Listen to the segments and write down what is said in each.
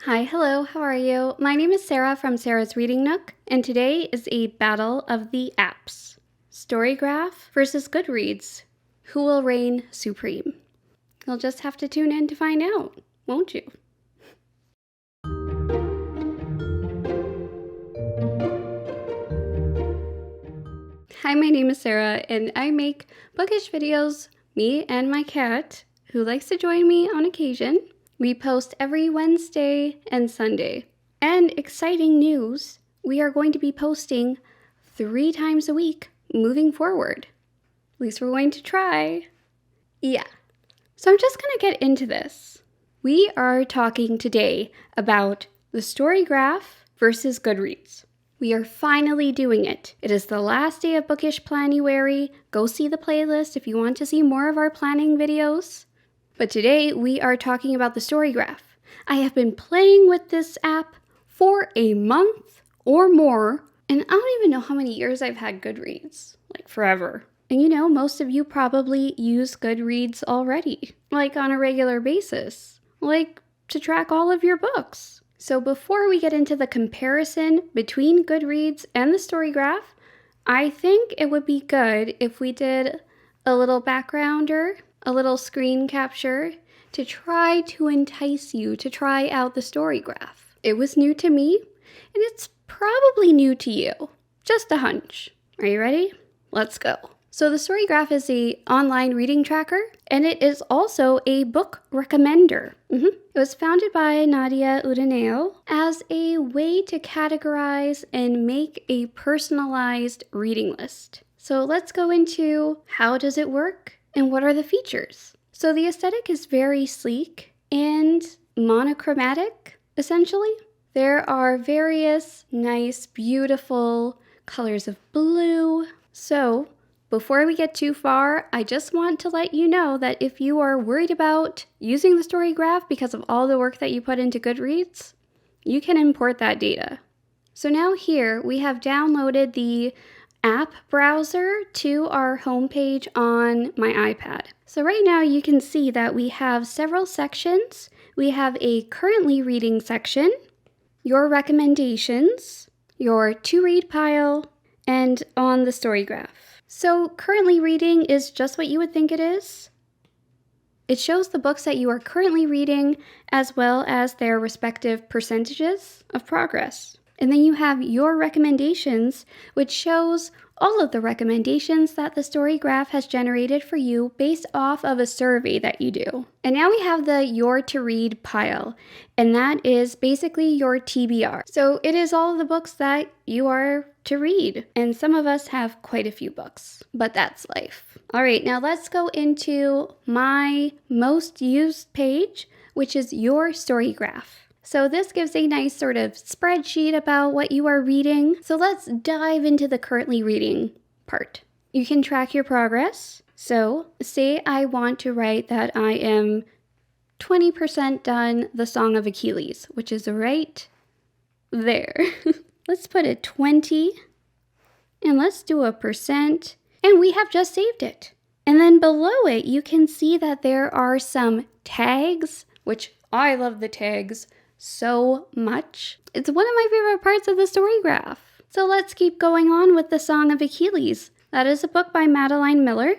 Hi, hello, how are you? My name is Sarah from Sarah's Reading Nook, and today is a battle of the apps. Storygraph versus Goodreads. Who will reign supreme? You'll just have to tune in to find out, won't you? Hi, my name is Sarah, and I make bookish videos, me and my cat, who likes to join me on occasion. We post every Wednesday and Sunday. And exciting news, we are going to be posting 3 times a week moving forward. At least we're going to try. Yeah. So I'm just going to get into this. We are talking today about the Storygraph versus Goodreads. We are finally doing it. It is the last day of Bookish Planuary. Go see the playlist if you want to see more of our planning videos. But today we are talking about the Storygraph. I have been playing with this app for a month or more, and I don't even know how many years I've had Goodreads. Like forever. And most of you probably use Goodreads already, like on a regular basis, like to track all of your books. So before we get into the comparison between Goodreads and the Storygraph, I think it would be good if we did a little backgrounder, a little screen capture to try to entice you to try out the Storygraph. It was new to me, and it's probably new to you. Just a hunch. Are you ready? Let's go. So the Storygraph is an online reading tracker, and it is also a book recommender. It was founded by Nadia Udeneo as a way to categorize and make a personalized reading list. So let's go into how does it work and what are the features. So the aesthetic is very sleek and monochromatic, essentially. There are various nice, beautiful colors of blue. So before we get too far, I just want to let you know that if you are worried about using the Storygraph because of all the work that you put into Goodreads, you can import that data. So now here we have downloaded the app browser to our homepage on my iPad. So right now you can see that we have several sections. We have a currently reading section, your recommendations, your to-read pile, and on the Storygraph. So currently reading is just what you would think it is. It shows the books that you are currently reading as well as their respective percentages of progress. And then you have your recommendations, which shows all of the recommendations that the Storygraph has generated for you based off of a survey that you do. And now we have the Your to Read pile, and that is basically your TBR. So it is all of the books that you are to read, and some of us have quite a few books, but that's life. All right, now let's go into my most used page, which is Your Storygraph. So this gives a nice sort of spreadsheet about what you are reading. So let's dive into the currently reading part. You can track your progress. So say I want to write that I am 20% done The Song of Achilles, which is right there. Let's put a 20 and let's do a percent, and we have just saved it. And then below it, you can see that there are some tags, which I love the tags so much. It's one of my favorite parts of the Storygraph. So let's keep going on with The Song of Achilles. That is a book by Madeline Miller.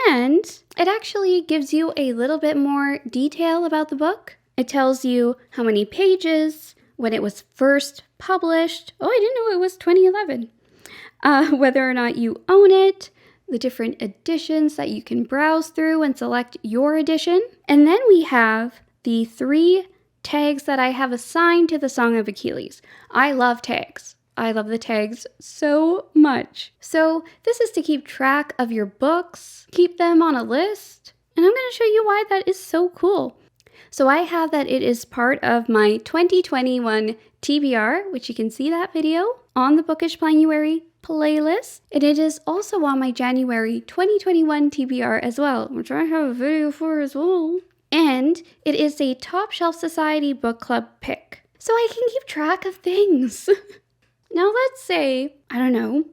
And it actually gives you a little bit more detail about the book. It tells you how many pages, when it was first published. Oh, I didn't know it was 2011. Whether or not you own it, the different editions that you can browse through and select your edition. And then we have the 3 tags that I have assigned to The Song of Achilles. I love tags. I love the tags so much. So this is to keep track of your books, keep them on a list, and I'm going to show you why that is so cool. So I have that it is part of my 2021 TBR, which you can see that video on the Bookish Planuary playlist. And it is also on my January 2021 TBR as well, which I have a video for as well. And it is a Top Shelf Society book club pick. So I can keep track of things. Now let's say, I don't know,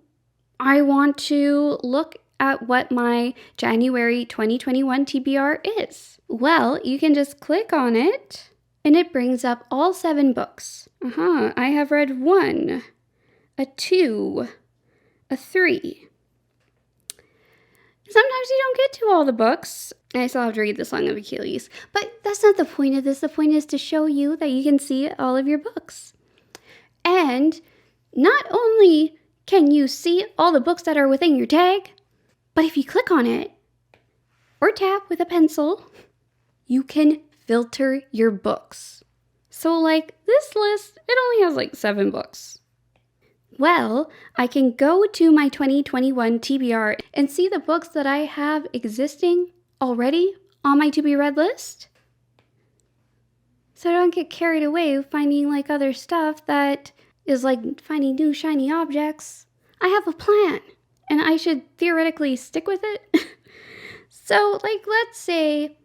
I want to look at what my January 2021 TBR is. Well, you can just click on it and it brings up all 7 books. I have read 1, a 2, a 3. Sometimes you don't get to all the books. I still have to read the Song of Achilles. But that's not the point of this. The point is to show you that you can see all of your books. And not only can you see all the books that are within your tag, but if you click on it or tap with a pencil, you can filter your books. So like this list, it only has like 7 books. Well, I can go to my 2021 TBR and see the books that I have existing already on my to be read list. So I don't get carried away finding like other stuff that is like finding new shiny objects. I have a plan and I should theoretically stick with it. So like let's say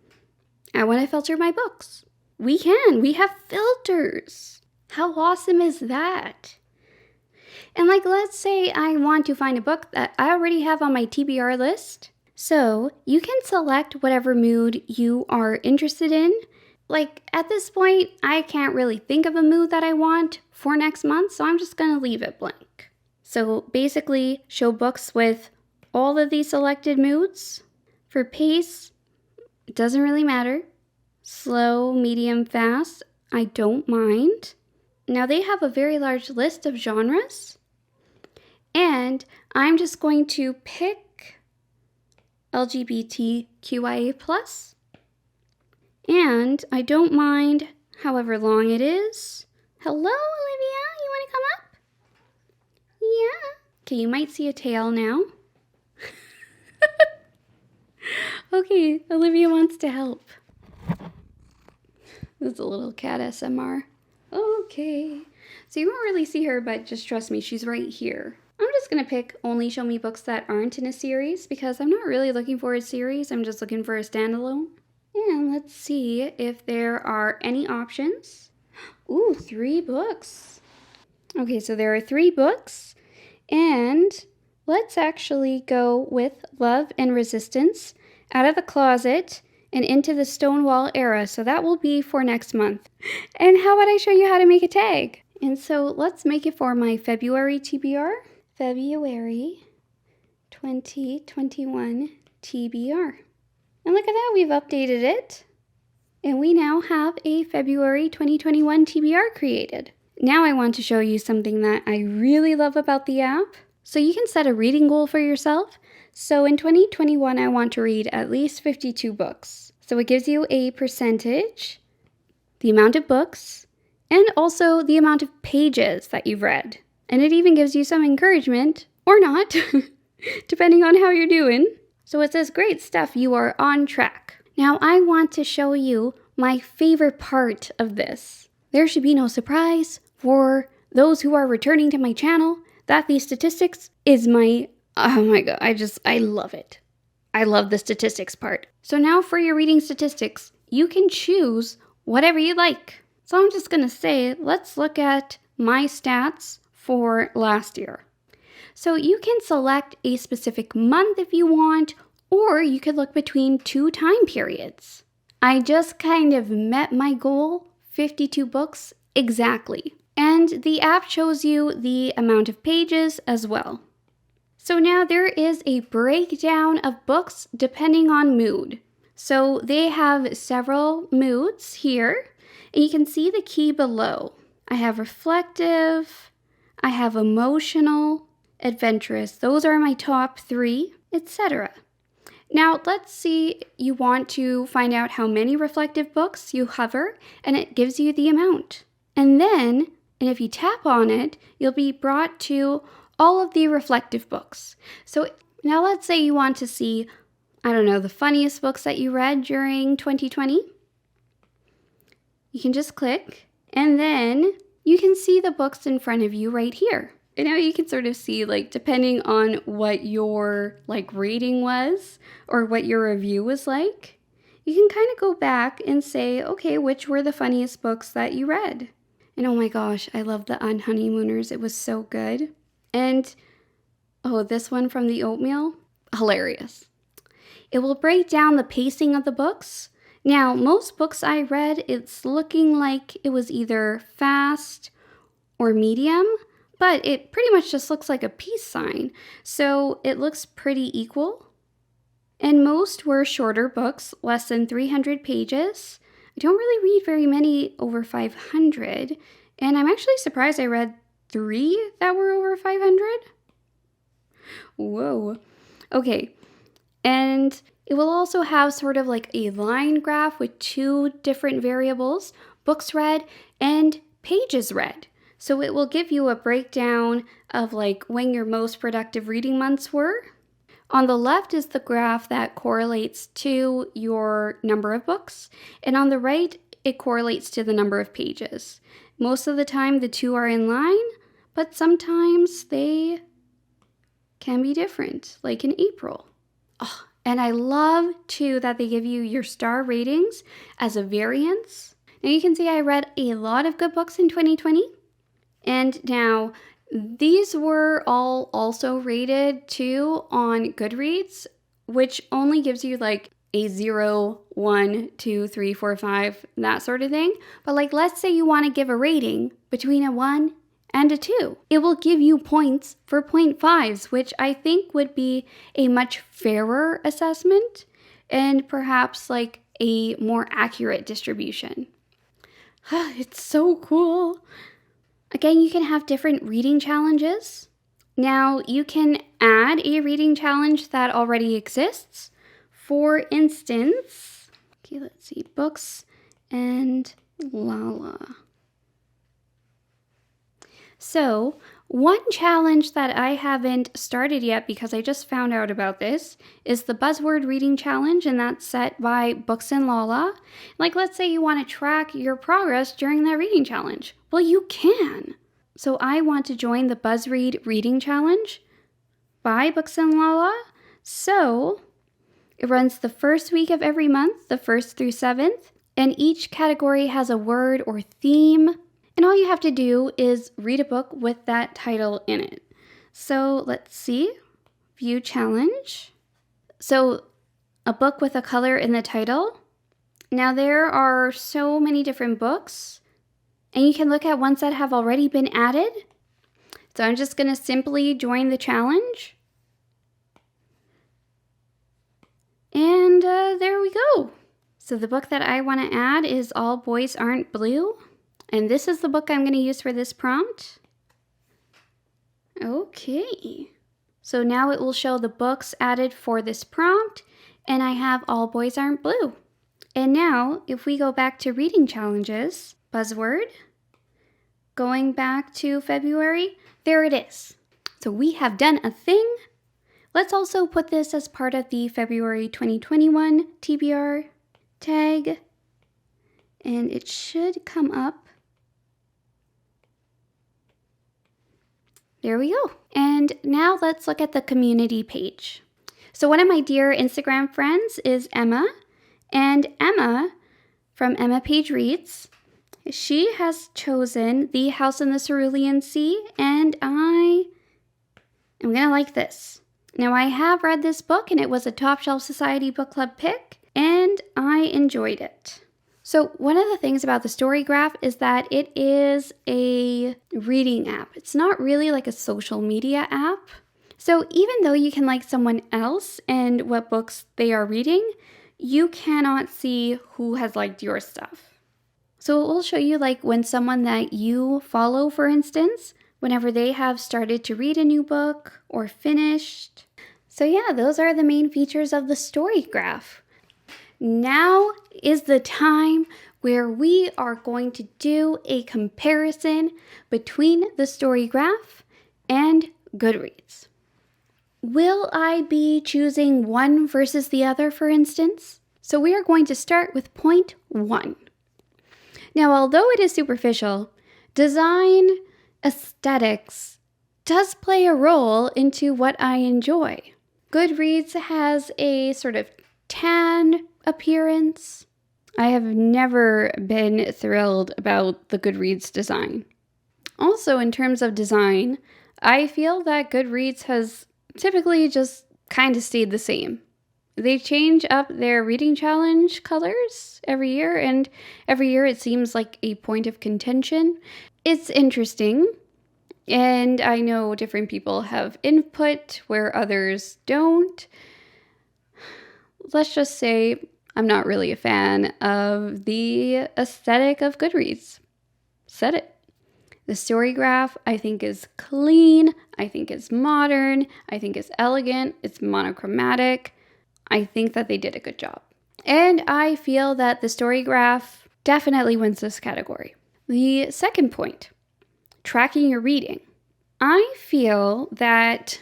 I want to filter my books. We have filters. How awesome is that? And like, let's say I want to find a book that I already have on my TBR list. So you can select whatever mood you are interested in. Like at this point, I can't really think of a mood that I want for next month, so I'm just gonna leave it blank. So basically, show books with all of these selected moods. For pace, it doesn't really matter. Slow, medium, fast, I don't mind. Now they have a very large list of genres. And I'm just going to pick LGBTQIA+. And I don't mind however long it is. Hello, Olivia, you want to come up? Yeah. Okay, you might see a tail now. Okay, Olivia wants to help. This is a little cat SMR. Okay. So you won't really see her, but just trust me, she's right here. I'm just going to pick only show me books that aren't in a series because I'm not really looking for a series. I'm just looking for a standalone. And let's see if there are any options. Ooh, 3 books. Okay, so there are 3 books. And let's actually go with Love and Resistance, Out of the Closet, and Into the Stonewall Era. So that will be for next month. And how about I show you how to make a tag? And so let's make it for my February TBR. February 2021 TBR. And look at that, we've updated it. And we now have a February 2021 TBR created. Now I want to show you something that I really love about the app. So you can set a reading goal for yourself. So in 2021, I want to read at least 52 books. So it gives you a percentage, the amount of books, and also the amount of pages that you've read. And it even gives you some encouragement, or not, depending on how you're doing. So it says, great stuff, you are on track. Now I want to show you my favorite part of this. There should be no surprise for those who are returning to my channel that the statistics is my, oh my god, I love it. I love the statistics part. So now for your reading statistics, you can choose whatever you like. So I'm just gonna say, let's look at my stats for last year. So you can select a specific month if you want, or you could look between 2 time periods. I just kind of met my goal, 52 books exactly. And the app shows you the amount of pages as well. So now there is a breakdown of books depending on mood. So they have several moods here, and you can see the key below. I have reflective, I have emotional, adventurous. Those are my top 3, etc. Now let's see, you want to find out how many reflective books you hover, and it gives you the amount. And if you tap on it, you'll be brought to all of the reflective books. So now let's say you want to see, I don't know, the funniest books that you read during 2020. You can just click, and then you can see the books in front of you right here. And now you can sort of see, like, depending on what your, like, rating was or what your review was like, you can kind of go back and say, okay, which were the funniest books that you read? And oh my gosh, I love the Unhoneymooners. It was so good. And, oh, this one from the Oatmeal, hilarious. It will break down the pacing of the books Now, most books I read, it's looking like it was either fast or medium, but it pretty much just looks like a peace sign. So it looks pretty equal. And most were shorter books, less than 300 pages. I don't really read very many over 500, and I'm actually surprised I read 3 that were over 500. Whoa. Okay, and it will also have sort of like a line graph with 2 different variables, books read and pages read. So it will give you a breakdown of like when your most productive reading months were. On the left is the graph that correlates to your number of books, and on the right, it correlates to the number of pages. Most of the time, the two are in line, but sometimes they can be different, like in April. Oh, and I love, too, that they give you your star ratings as a variance. Now, you can see I read a lot of good books in 2020, and now these were all also rated too on Goodreads, which only gives you like a 0, 1, 2, 3, 4, 5, that sort of thing. But like, let's say you want to give a rating between a 1 and a 2. It will give you points for 0.5s, which I think would be a much fairer assessment and perhaps like a more accurate distribution. It's so cool. Again, you can have different reading challenges. Now, you can add a reading challenge that already exists. For instance, okay, let's see, Books and Lala. So, one challenge that I haven't started yet because I just found out about this is the Buzzword Reading Challenge, and that's set by Books and Lala. Like, let's say you want to track your progress during that reading challenge. Well, you can. So I want to join the BuzzRead Reading Challenge by Books and Lala. So it runs the first week of every month, the 1st through 7th, and each category has a word or theme. And all you have to do is read a book with that title in it. So let's see. View challenge. So a book with a color in the title. Now there are so many different books, and you can look at ones that have already been added. So I'm just going to simply join the challenge. And there we go. So the book that I want to add is All Boys Aren't Blue. And this is the book I'm going to use for this prompt. Okay. So now it will show the books added for this prompt, and I have All Boys Aren't Blue. And now, if we go back to reading challenges, Buzzword, going back to February, there it is. So we have done a thing. Let's also put this as part of the February 2021 TBR tag, and it should come up. There we go. And now let's look at the community page. So one of my dear Instagram friends is Emma. And Emma, from Emma Page Reads, she has chosen The House in the Cerulean Sea, and I am going to like this. Now, I have read this book, and it was a Top Shelf Society Book Club pick, and I enjoyed it. So one of the things about the Story Graph is that it is a reading app. It's not really like a social media app. So even though you can like someone else and what books they are reading, you cannot see who has liked your stuff. So it will show you like when someone that you follow, for instance, whenever they have started to read a new book or finished. So yeah, those are the main features of the Story Graph. Now is the time where we are going to do a comparison between the Story Graph and Goodreads. Will I be choosing one versus the other, for instance? So we are going to start with point 1. Now, although it is superficial, design aesthetics does play a role into what I enjoy. Goodreads has a sort of tan appearance. I have never been thrilled about the Goodreads design. Also, in terms of design, I feel that Goodreads has typically just kind of stayed the same. They change up their reading challenge colors every year, and every year it seems like a point of contention. It's interesting, and I know different people have input where others don't. Let's just say I'm not really a fan of the aesthetic of Goodreads. Said it. The story graph, I think, is clean. I think is modern. I think is elegant. It's monochromatic. I think that they did a good job. And I feel that the story graph definitely wins this category. The second point, tracking your reading. I feel that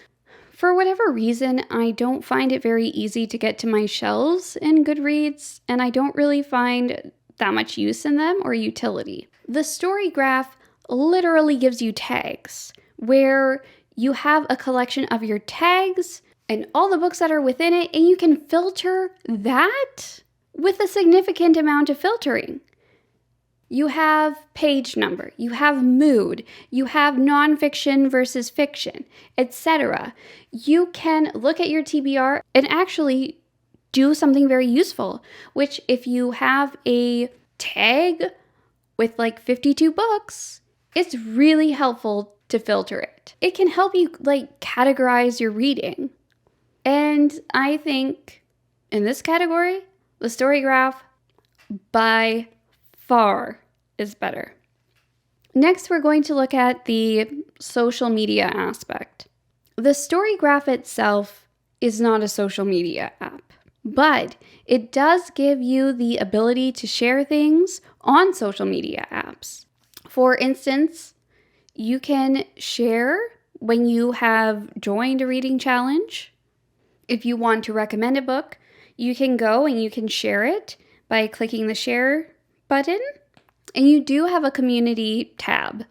for whatever reason, I don't find it very easy to get to my shelves in Goodreads, and I don't really find that much use in them or utility. The story graph literally gives you tags where you have a collection of your tags and all the books that are within it, and you can filter that with a significant amount of filtering. You have page number, you have mood, you have nonfiction versus fiction, etc. You can look at your TBR and actually do something very useful, which if you have a tag with like 52 books, it's really helpful to filter it. It can help you categorize your reading. And I think in this category, the story graph by far is better. Next, we're going to look at the social media aspect. The story graph itself is not a social media app, but it does give you the ability to share things on social media apps. For instance, you can share when you have joined a reading challenge. If you want to recommend a book, you can go and you can share it by clicking the share button. And you do have a community tab.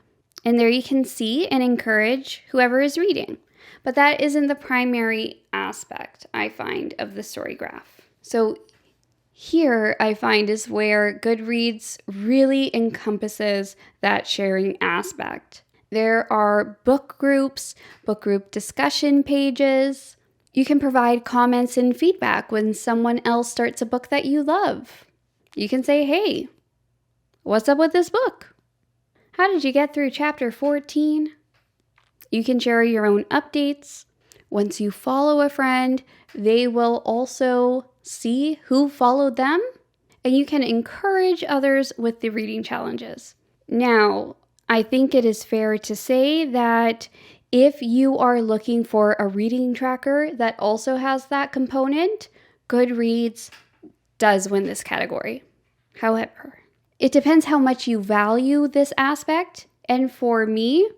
And there you can see and encourage whoever is reading. But that isn't the primary aspect, I find, of the story graph. So here, I find, is where Goodreads really encompasses that sharing aspect. There are book groups, book group discussion pages. You can provide comments and feedback when someone else starts a book that you love. You can say, hey, what's up with this book? How did you get through chapter 14? You can share your own updates. Once you follow a friend, they will also see who followed them, and you can encourage others with the reading challenges. Now, I think it is fair to say that if you are looking for a reading tracker that also has that component, Goodreads does win this category. However, it depends how much you value this aspect, and for me,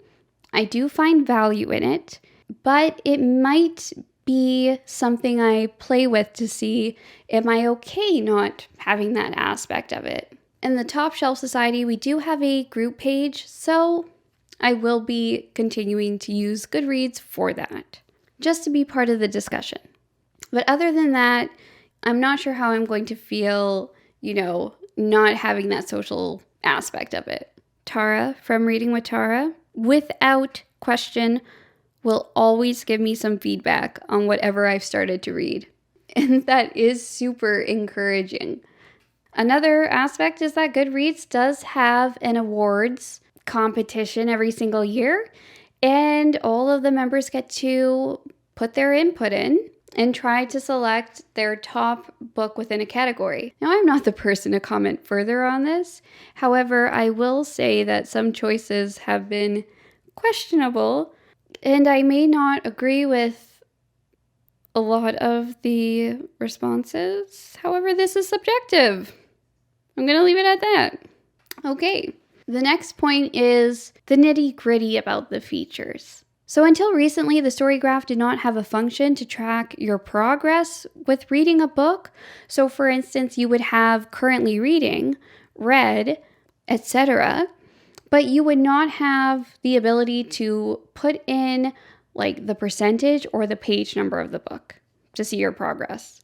I do find value in it, but it might be something I play with to see, am I okay not having that aspect of it? In the Top Shelf Society, we do have a group page, so I will be continuing to use Goodreads for that, just to be part of the discussion. But other than that, I'm not sure how I'm going to feel, not having that social aspect of it. Tara from Reading with Tara, without question, will always give me some feedback on whatever I've started to read. And that is super encouraging. Another aspect is that Goodreads does have an awards competition every single year, and all of the members get to put their input in and try to select their top book within a category. Now, I'm not the person to comment further on this. However, I will say that some choices have been questionable, and I may not agree with a lot of the responses. However, this is subjective. I'm going to leave it at that. Okay, the next point is the nitty-gritty about the features. So until recently, the story graph did not have a function to track your progress with reading a book. So for instance, you would have currently reading, read, etc., but you would not have the ability to put in the percentage or the page number of the book to see your progress.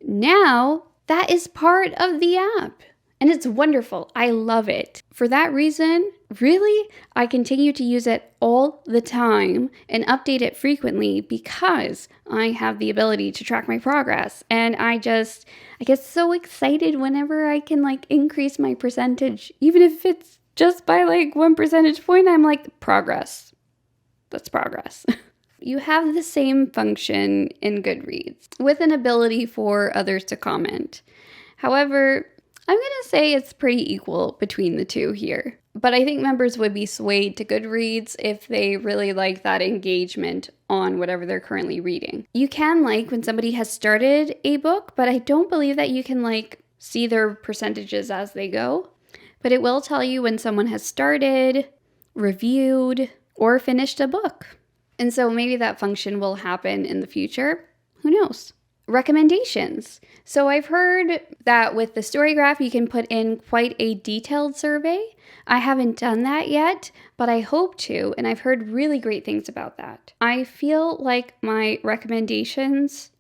Now, that is part of the app. And it's wonderful. I love it. For that reason, really, I continue to use it all the time and update it frequently because I have the ability to track my progress. And I get so excited whenever I can like increase my percentage, even if it's just by like 1 percentage point. I'm like, progress. That's progress. You have the same function in Goodreads with an ability for others to comment. However, I'm going to say it's pretty equal between the two here. But I think members would be swayed to Goodreads if they really like that engagement on whatever they're currently reading. You can like when somebody has started a book, but I don't believe that you can like see their percentages as they go. But it will tell you when someone has started, reviewed, or finished a book. And so maybe that function will happen in the future. Who knows? Recommendations. So I've heard that with the Storygraph, you can put in quite a detailed survey. I haven't done that yet, but I hope to, and I've heard really great things about that. I feel like my recommendations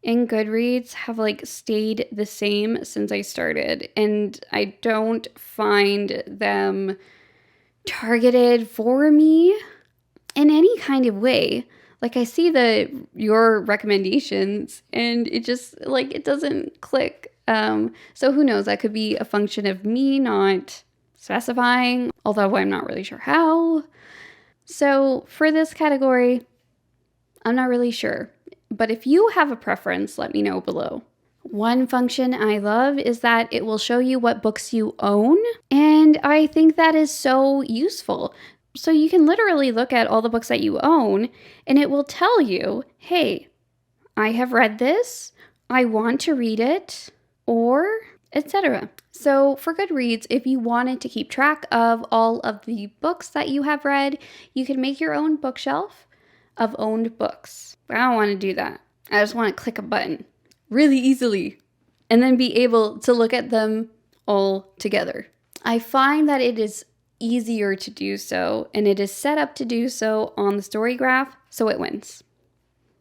in Goodreads have like stayed the same since I started, and I don't find them targeted for me in any kind of way. Like I see your recommendations and it just like it doesn't click. So who knows? That could be a function of me not specifying, although I'm not really sure how. So for this category, I'm not really sure. But if you have a preference, let me know below. One function I love is that it will show you what books you own, and I think that is so useful. So you can literally look at all the books that you own and it will tell you, hey, I have read this, I want to read it, or etc. So for Goodreads, if you wanted to keep track of all of the books that you have read, you can make your own bookshelf of owned books. But I don't want to do that. I just want to click a button really easily and then be able to look at them all together. I find that it is easier to do so, and it is set up to do so on the Storygraph, so it wins.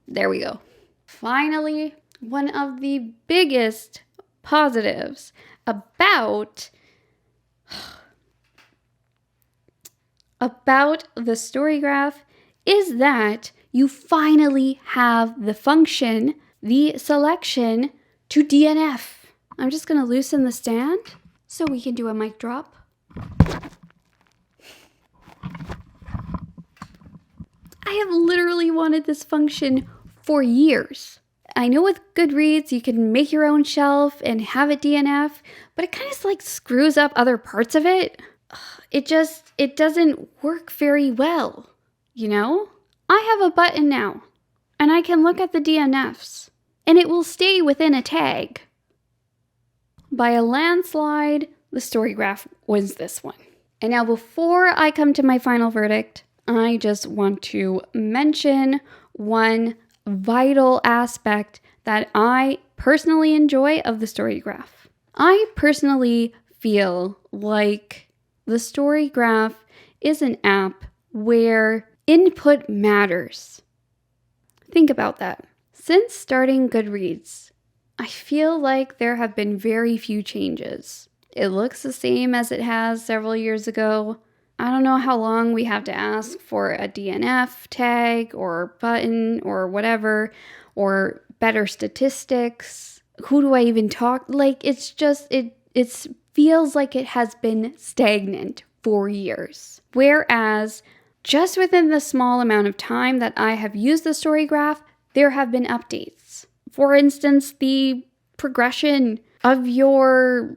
There we go. Finally, one of the biggest positives about the Storygraph is that you finally have the function, the selection, to DNF. I'm just going to loosen the stand so we can do a mic drop. I have literally wanted this function for years. I know with Goodreads, you can make your own shelf and have it DNF, but it kind of like screws up other parts of it. It doesn't work very well, you know? I have a button now, and I can look at the DNFs, and it will stay within a tag. By a landslide, the Storygraph wins this one. And now before I come to my final verdict, I just want to mention one vital aspect that I personally enjoy of the Storygraph. I personally feel like the Storygraph is an app where input matters. Think about that. Since starting Goodreads, I feel like there have been very few changes. It looks the same as it has several years ago. I don't know how long we have to ask for a DNF tag or button or whatever, or better statistics. Who do I even talk? Like, it's just, it feels like it has been stagnant for years. Whereas, just within the small amount of time that I have used the Storygraph, there have been updates. For instance, the progression of your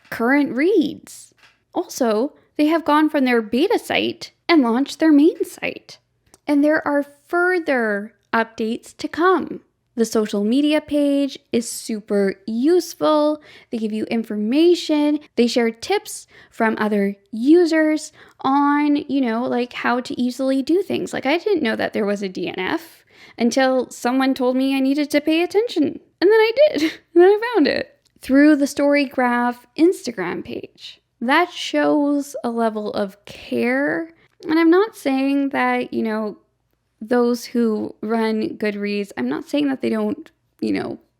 current reads. Also, they have gone from their beta site and launched their main site. And there are further updates to come. The social media page is super useful. They give you information. They share tips from other users on, like how to easily do things. Like I didn't know that there was a DNF until someone told me I needed to pay attention. And then I did. And then I found it. Through the Storygraph Instagram page. That shows a level of care. And I'm not saying that, those who run Goodreads, I'm not saying that they don't,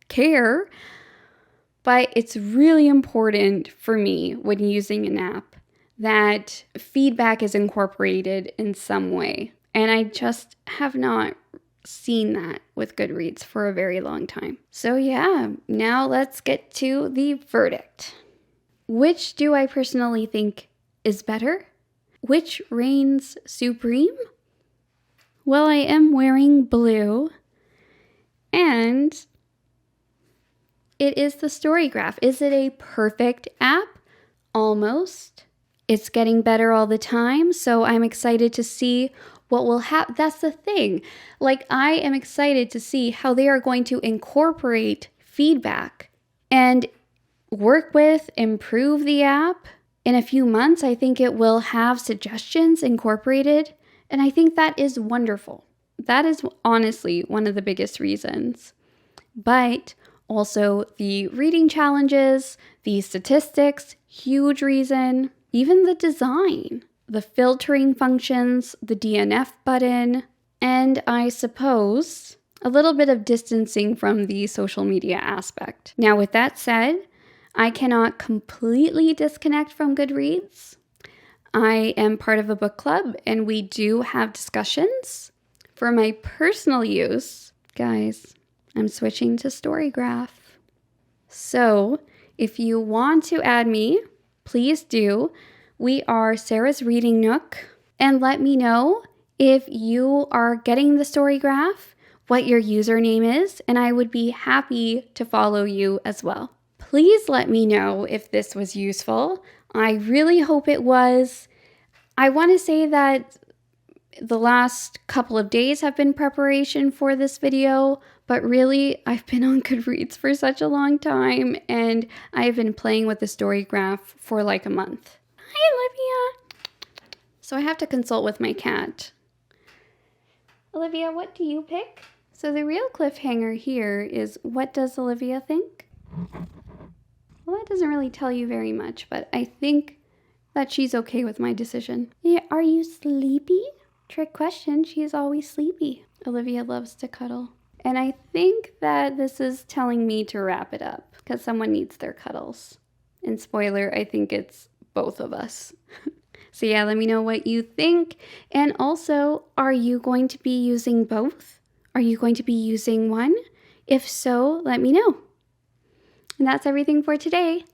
care. But it's really important for me when using an app that feedback is incorporated in some way. And I just have not seen that with Goodreads for a very long time. So yeah, now let's get to the verdict. Which do I personally think is better? Which reigns supreme? Well, I am wearing blue, and it is the Storygraph. Is it a perfect app? Almost. It's getting better all the time, so I'm excited to see what will happen. That's the thing. Like, I am excited to see how they are going to incorporate feedback and work with, improve the app. In a few months, I think it will have suggestions incorporated, and I think that is wonderful. That is honestly one of the biggest reasons. But also the reading challenges, the statistics, huge reason. Even the design, the filtering functions, the DNF button, and I suppose a little bit of distancing from the social media aspect. Now, with that said, I cannot completely disconnect from Goodreads. I am part of a book club, and we do have discussions. For my personal use, guys, I'm switching to Storygraph. So, if you want to add me, please do. We are Sarah's Reading Nook. And let me know if you are getting the Storygraph, what your username is, and I would be happy to follow you as well. Please let me know if this was useful. I really hope it was. I want to say that the last couple of days have been preparation for this video, but really I've been on Goodreads for such a long time, and I've been playing with the Storygraph for like a month. Hi, Olivia. So I have to consult with my cat. Olivia, what do you pick? So the real cliffhanger here is, what does Olivia think? Well, that doesn't really tell you very much, but I think that she's okay with my decision. Yeah, are you sleepy? Trick question, she is always sleepy. Olivia loves to cuddle. And I think that this is telling me to wrap it up because someone needs their cuddles. And spoiler, I think it's both of us. So yeah, let me know what you think. And also, are you going to be using both? Are you going to be using one? If so, let me know. And that's everything for today.